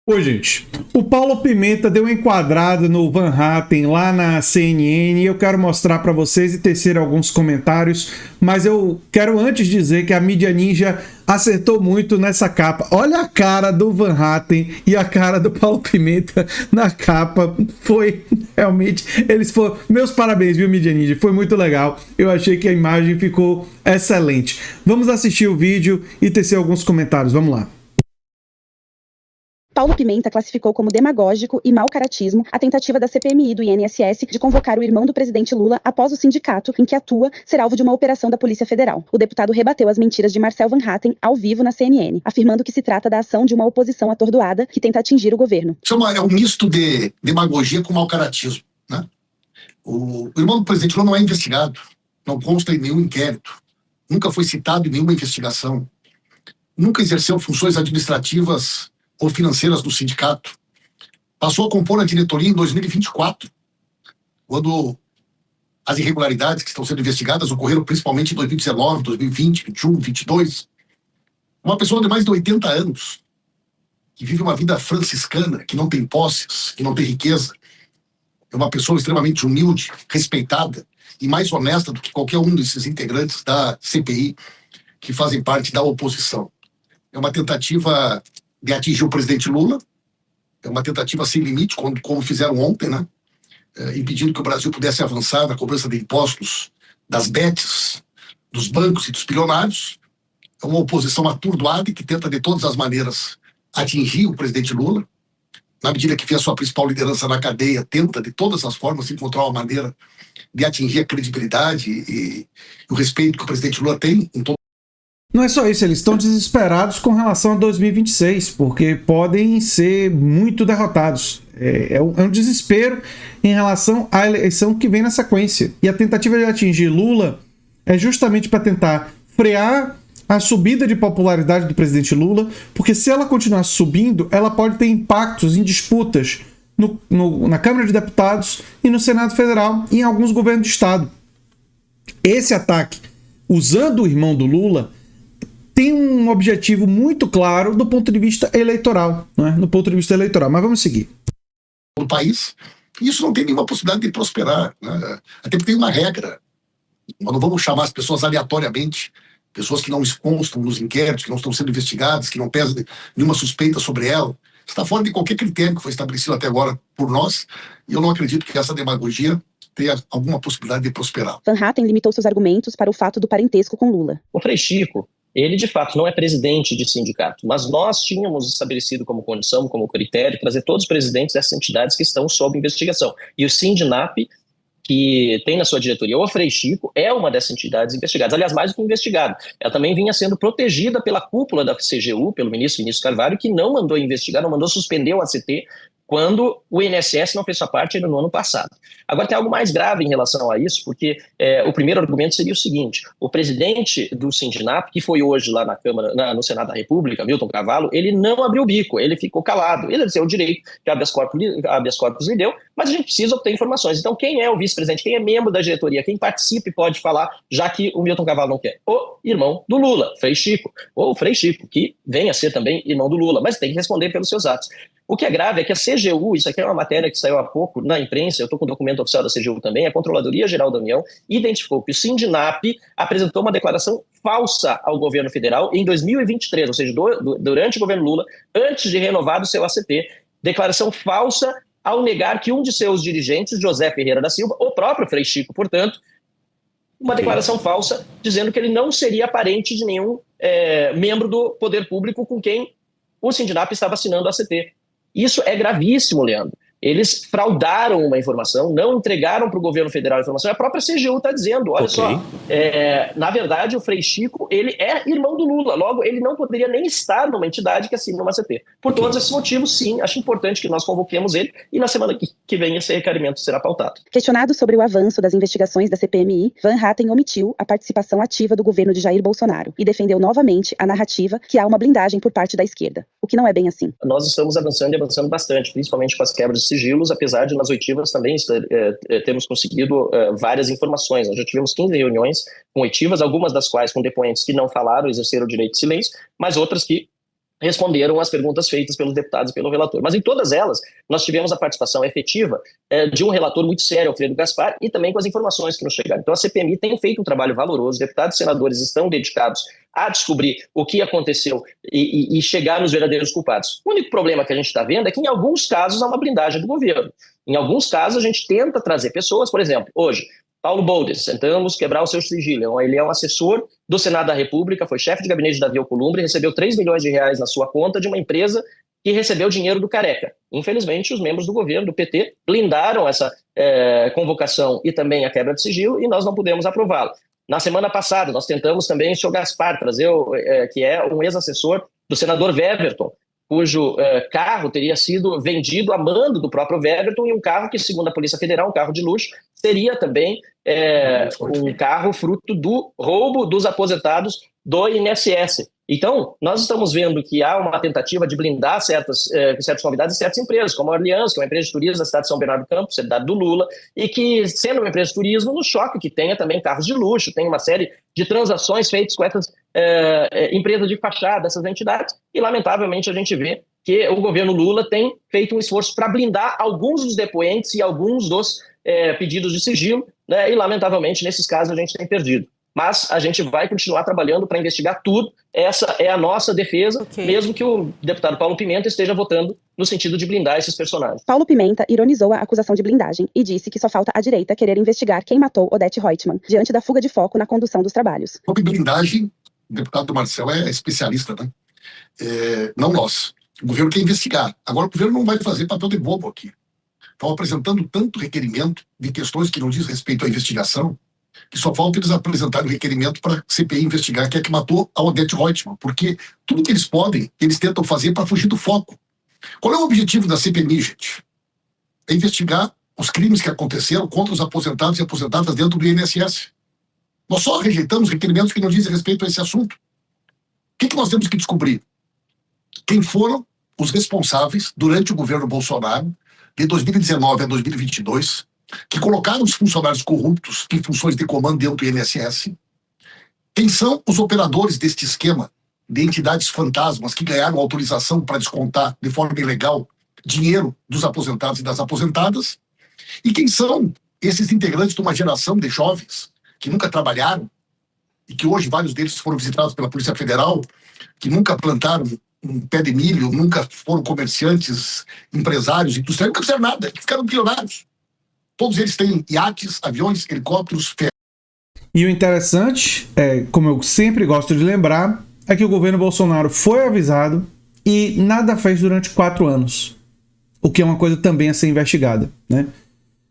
Oi, gente. O Paulo Pimenta deu uma enquadrada no Van Hatten lá na CNN e eu quero mostrar para vocês e tecer alguns comentários, mas eu quero antes dizer que a mídia ninja acertou muito nessa capa. Olha a cara do Van Hatten e a cara do Paulo Pimenta na capa. Foi realmente, eles foram, meus parabéns, viu, mídia ninja? Foi muito legal. Eu achei que a imagem ficou excelente. Vamos assistir o vídeo e tecer alguns comentários. Vamos lá. Paulo Pimenta classificou como demagógico e mau caratismo a tentativa da CPMI do INSS de convocar o irmão do presidente Lula após o sindicato em que atua ser alvo de uma operação da Polícia Federal. O deputado rebateu as mentiras de Marcel Van Hatten ao vivo na CNN, afirmando que se trata da ação de uma oposição atordoada que tenta atingir o governo. Isso é um misto de demagogia com mau caratismo, né? O irmão do presidente Lula não é investigado, não consta em nenhum inquérito, nunca foi citado em nenhuma investigação, nunca exerceu funções administrativas ou financeiras do sindicato. Passou a compor a diretoria em 2024, quando as irregularidades que estão sendo investigadas ocorreram principalmente em 2019, 2020, 2021, 2022. Uma pessoa de mais de 80 anos, que vive uma vida franciscana, que não tem posses, que não tem riqueza. É uma pessoa extremamente humilde, respeitada e mais honesta do que qualquer um desses integrantes da CPI que fazem parte da oposição. É uma tentativa de atingir o presidente Lula, é uma tentativa sem limite, como fizeram ontem, né? Impedindo que o Brasil pudesse avançar na cobrança de impostos das bets, dos bancos e dos bilionários. É uma oposição atordoada que tenta de todas as maneiras atingir o presidente Lula. Na medida que vê a sua principal liderança na cadeia, tenta de todas as formas encontrar uma maneira de atingir a credibilidade e o respeito que o presidente Lula tem em todo. Não é só isso, eles estão desesperados com relação a 2026, porque podem ser muito derrotados. É um desespero em relação à eleição que vem na sequência. E a tentativa de atingir Lula é justamente para tentar frear a subida de popularidade do presidente Lula, porque se ela continuar subindo, ela pode ter impactos em disputas na Câmara de Deputados e no Senado Federal e em alguns governos de Estado. Esse ataque, usando o irmão do Lula, tem um objetivo muito claro do ponto de vista eleitoral, né? No ponto de vista eleitoral. Mas vamos seguir. No país, isso não tem nenhuma possibilidade de prosperar, né? Até porque tem uma regra. Nós não vamos chamar as pessoas aleatoriamente, pessoas que não constam nos inquéritos, que não estão sendo investigadas, que não pesam nenhuma suspeita sobre ela. Está fora de qualquer critério que foi estabelecido até agora por nós, e eu não acredito que essa demagogia tenha alguma possibilidade de prosperar. Van Hatten limitou seus argumentos para o fato do parentesco com Lula. O Frei Chico, ele de fato não é presidente de sindicato, mas nós tínhamos estabelecido como condição, como critério, trazer todos os presidentes dessas entidades que estão sob investigação. E o Sindinap, que tem na sua diretoria o Frei Chico, é uma dessas entidades investigadas. Aliás, mais do que investigada. Ela também vinha sendo protegida pela cúpula da CGU, pelo ministro Vinícius Carvalho, que não mandou investigar, não mandou suspender o ACT, quando o INSS não fez sua parte ainda no ano passado. Agora tem algo mais grave em relação a isso, porque o primeiro argumento seria o seguinte: o presidente do Sindinap, que foi hoje lá na Câmara, no Senado da República, Milton Carvalho, ele não abriu o bico, ele ficou calado. Ele deu o direito que habeas corpus lhe deu, mas a gente precisa obter informações. Então quem é o vice-presidente, quem é membro da diretoria, quem participa e pode falar, já que o Milton Carvalho não quer? O irmão do Lula, Frei Chico, ou o Frei Chico, que vem a ser também irmão do Lula, mas tem que responder pelos seus atos. O que é grave é que a CGU, isso aqui é uma matéria que saiu há pouco na imprensa, eu estou com o documento oficial da CGU também, a Controladoria Geral da União identificou que o Sindinap apresentou uma declaração falsa ao governo federal em 2023, ou seja, durante o governo Lula, antes de renovar o seu ACT, declaração falsa ao negar que um de seus dirigentes, José Ferreira da Silva, o próprio Frei Chico, portanto, uma declaração falsa dizendo que ele não seria parente de nenhum membro do poder público com quem o Sindinap estava assinando o ACT. Isso é gravíssimo, Leandro. Eles fraudaram uma informação, não entregaram para o governo federal a informação. A própria CGU está dizendo, olha só, na verdade o Frei Chico, ele é irmão do Lula, logo ele não poderia nem estar numa entidade que assina uma CT. Por todos esses motivos, sim, acho importante que nós convoquemos ele e na semana que vem esse requerimento será pautado. Questionado sobre o avanço das investigações da CPMI, Van Hatten omitiu a participação ativa do governo de Jair Bolsonaro e defendeu novamente a narrativa que há uma blindagem por parte da esquerda, o que não é bem assim. Nós estamos avançando e avançando bastante, principalmente com as quebras de sigilos, apesar de nas oitivas também termos conseguido várias informações. Nós já tivemos 15 reuniões com oitivas, algumas das quais com depoentes que não falaram, exerceram o direito de silêncio, mas outras que responderam às perguntas feitas pelos deputados e pelo relator. Mas em todas elas, nós tivemos a participação efetiva de um relator muito sério, Alfredo Gaspar, e também com as informações que nos chegaram. Então a CPMI tem feito um trabalho valoroso, deputados e senadores estão dedicados a descobrir o que aconteceu e chegar nos verdadeiros culpados. O único problema que a gente está vendo é que em alguns casos há uma blindagem do governo. Em alguns casos a gente tenta trazer pessoas, por exemplo, hoje, Paulo Boldes, tentamos quebrar o seu sigilo. Ele é um assessor do Senado da República, foi chefe de gabinete de Davi Alcolumbre, recebeu 3 milhões de reais na sua conta de uma empresa que recebeu dinheiro do Careca. Infelizmente, os membros do governo, do PT, blindaram essa convocação e também a quebra de sigilo e nós não pudemos aprová-la. Na semana passada, nós tentamos também o senhor Gaspar, trazer que é um ex-assessor do senador Weverton, cujo carro teria sido vendido a mando do próprio Weverton, e um carro que, segundo a Polícia Federal, um carro de luxo, seria também um carro fruto do roubo dos aposentados do INSS. Então, nós estamos vendo que há uma tentativa de blindar certos convidados e certas empresas, como a Orleans, que é uma empresa de turismo da cidade de São Bernardo do Campo, cidade do Lula, e que, sendo uma empresa de turismo, nos choca que tenha também carros de luxo, tem uma série de transações feitas com essas empresas de fachada, dessas entidades, e lamentavelmente a gente vê que o governo Lula tem feito um esforço para blindar alguns dos depoentes e alguns dos pedidos de sigilo, né, e lamentavelmente nesses casos a gente tem perdido. Mas a gente vai continuar trabalhando para investigar tudo. Essa é a nossa defesa, mesmo que o deputado Paulo Pimenta esteja votando no sentido de blindar esses personagens. Paulo Pimenta ironizou a acusação de blindagem e disse que só falta à direita querer investigar quem matou Odete Roitman, diante da fuga de foco na condução dos trabalhos. Sobre blindagem, o deputado Marcel é especialista, né? Não nós. O governo quer investigar. Agora o governo não vai fazer papel de bobo aqui. Estão apresentando tanto requerimento de questões que não diz respeito à investigação, que só falta eles apresentarem o requerimento para a CPI investigar quem é que matou a Odete Roitman, porque tudo que eles podem, eles tentam fazer para fugir do foco. Qual é o objetivo da CPMI, gente? É investigar os crimes que aconteceram contra os aposentados e aposentadas dentro do INSS. Nós só rejeitamos requerimentos que não dizem respeito a esse assunto. O que nós temos que descobrir? Quem foram os responsáveis, durante o governo Bolsonaro, de 2019 a 2022, que colocaram os funcionários corruptos em funções de comando dentro do INSS. Quem são os operadores deste esquema de entidades fantasmas que ganharam autorização para descontar de forma ilegal dinheiro dos aposentados e das aposentadas? E quem são esses integrantes de uma geração de jovens que nunca trabalharam e que hoje vários deles foram visitados pela Polícia Federal, que nunca plantaram um pé de milho, nunca foram comerciantes, empresários, industriais, nunca fizeram nada, que ficaram bilionários. Todos eles têm iates, aviões, helicópteros, ferros. E o interessante, como eu sempre gosto de lembrar, é que o governo Bolsonaro foi avisado e nada fez durante 4 anos. O que é uma coisa também a ser investigada, né?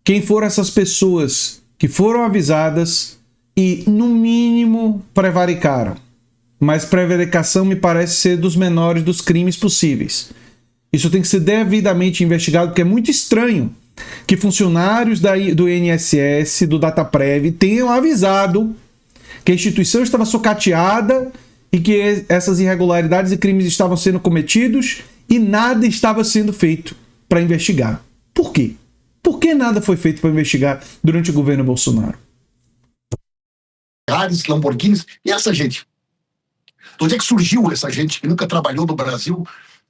Quem foram essas pessoas que foram avisadas e, no mínimo, prevaricaram? Mas prevaricação me parece ser dos menores dos crimes possíveis. Isso tem que ser devidamente investigado, porque é muito estranho que funcionários do INSS, do Dataprev, tenham avisado que a instituição estava socateada e que essas irregularidades e crimes estavam sendo cometidos e nada estava sendo feito para investigar. Por quê? Por que nada foi feito para investigar durante o governo Bolsonaro? Lamborghinis, e essa gente? De onde é que surgiu essa gente que nunca trabalhou no Brasil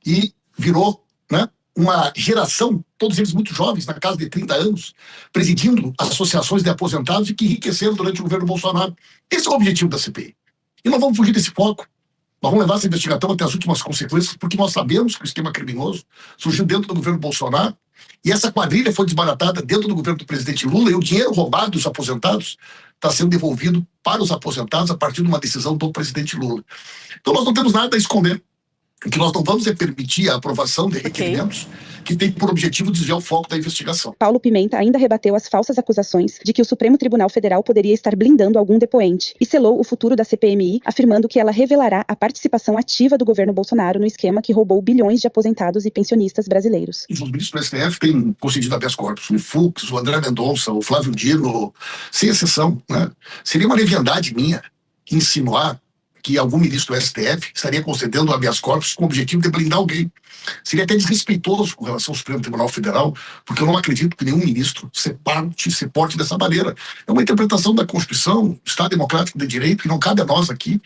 e virou, né, uma geração, todos eles muito jovens, na casa de 30 anos, presidindo associações de aposentados e que enriqueceram durante o governo Bolsonaro? Esse é o objetivo da CPI. E nós vamos fugir desse foco. Nós vamos levar essa investigação até as últimas consequências, porque nós sabemos que o esquema criminoso surgiu dentro do governo Bolsonaro e essa quadrilha foi desbaratada dentro do governo do presidente Lula, e o dinheiro roubado dos aposentados está sendo devolvido para os aposentados a partir de uma decisão do presidente Lula. Então nós não temos nada a esconder. O que nós não vamos é permitir a aprovação de requerimentos que tem por objetivo desviar o foco da investigação. Paulo Pimenta ainda rebateu as falsas acusações de que o Supremo Tribunal Federal poderia estar blindando algum depoente e selou o futuro da CPMI, afirmando que ela revelará a participação ativa do governo Bolsonaro no esquema que roubou bilhões de aposentados e pensionistas brasileiros. Os ministros do STF têm concedido habeas corpus, o Fux, o André Mendonça, o Flávio Dino, sem exceção, né? Seria uma leviandade minha insinuar que algum ministro do STF estaria concedendo habeas corpus com o objetivo de blindar alguém. Seria até desrespeitoso com relação ao Supremo Tribunal Federal, porque eu não acredito que nenhum ministro se porte dessa maneira. É uma interpretação da Constituição, do Estado Democrático de Direito, e não cabe a nós aqui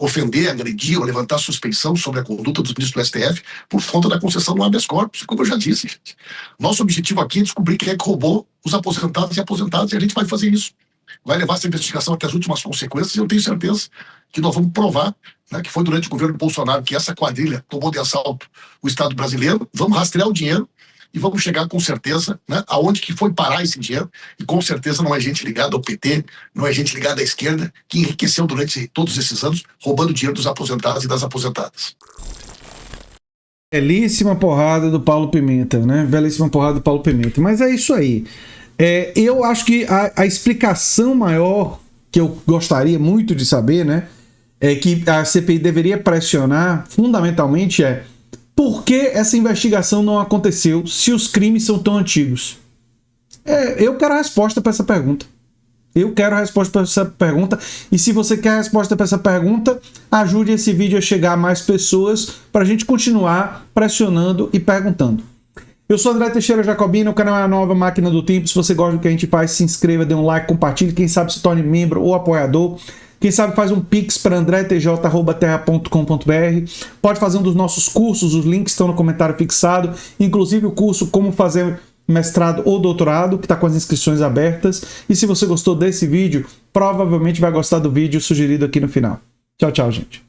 ofender, agredir ou levantar suspeição sobre a conduta dos ministros do STF por conta da concessão do habeas corpus, como eu já disse, gente. Nosso objetivo aqui é descobrir quem é que roubou os aposentados e aposentadas, e a gente vai fazer isso. Vai levar essa investigação até as últimas consequências, e eu tenho certeza que nós vamos provar, né, que foi durante o governo Bolsonaro que essa quadrilha tomou de assalto o Estado brasileiro. Vamos rastrear o dinheiro e vamos chegar com certeza, né, aonde que foi parar esse dinheiro, e com certeza não é gente ligada ao PT, não é gente ligada à esquerda que enriqueceu durante todos esses anos roubando dinheiro dos aposentados e das aposentadas. Belíssima porrada do Paulo Pimenta, né? Belíssima porrada do Paulo Pimenta. Mas é isso aí. Eu acho que a explicação maior que eu gostaria muito de saber, né, é que a CPI deveria pressionar, fundamentalmente, por que essa investigação não aconteceu se os crimes são tão antigos? Eu quero a resposta para essa pergunta. Eu quero a resposta para essa pergunta. E se você quer a resposta para essa pergunta, ajude esse vídeo a chegar a mais pessoas para a gente continuar pressionando e perguntando. Eu sou André Teixeira Jacobino, o canal é a Nova Máquina do Tempo. Se você gosta do que a gente faz, se inscreva, dê um like, compartilhe. Quem sabe se torne membro ou apoiador. Quem sabe faz um pix para andretj@terra.com.br. Pode fazer um dos nossos cursos, os links estão no comentário fixado. Inclusive o curso Como Fazer Mestrado ou Doutorado, que está com as inscrições abertas. E se você gostou desse vídeo, provavelmente vai gostar do vídeo sugerido aqui no final. Tchau, tchau, gente.